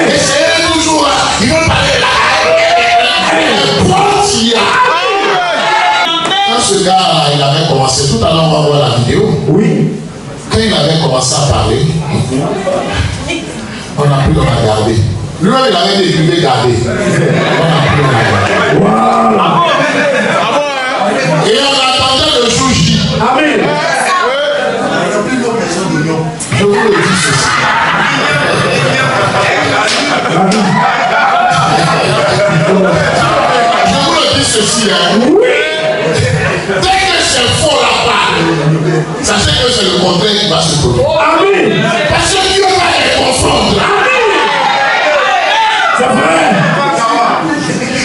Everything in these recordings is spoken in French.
Essayez toujours. Ils veulent parler là. Quand ce gars, il avait commencé, tout à l'heure, on va voir la vidéo. Oui. Quand il avait commencé à parler, on n'a plus de la garder. Lui-même, il avait des privés gardés. On n'a plus de la garder. Wow. Et on attendait le jour J. Amen. Je vous le dis ceci. Je vous le dis ceci. Oui. Dès que c'est faux là-bas, sachez que c'est le contraire qui va se produire. Amen. Parce que Dieu va les confondre. C'est vrai.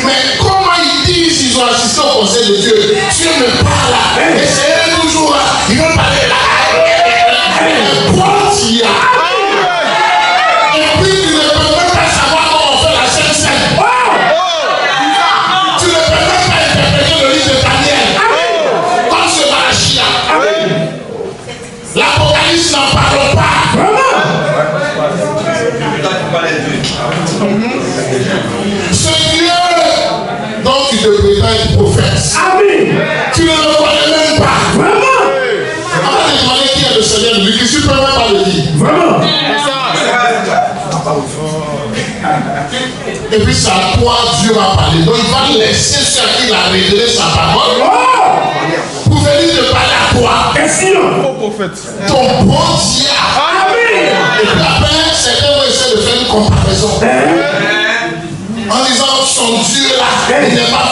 Mais comment ils disent ils ont assisté au conseil de Dieu? Dieu me parle là. Essayez toujours là. Ils veulent parler là. Et puis tu ne peux même pas savoir comment on fait la Sainte Seine. Tu ne peux même pas interpréter le livre de Daniel. Comme ce Malachia. L'Apocalypse n'en parle pas. Ce Dieu dont tu te prétends être prophète. Amen. Tu ne le connais même pas. Vraiment. On va te demander qui est le Seigneur de lui, tu ne peux même pas le dire. Vraiment. Et puis c'est à toi Dieu va parler. Donc il va laisser ceux à qui il a révélé sa parole pour venir te parler à toi. Question. Ton bon Dieu. Amen. Et puis après, certains vont essayer de faire une comparaison. En disant son Dieu là, il n'est pas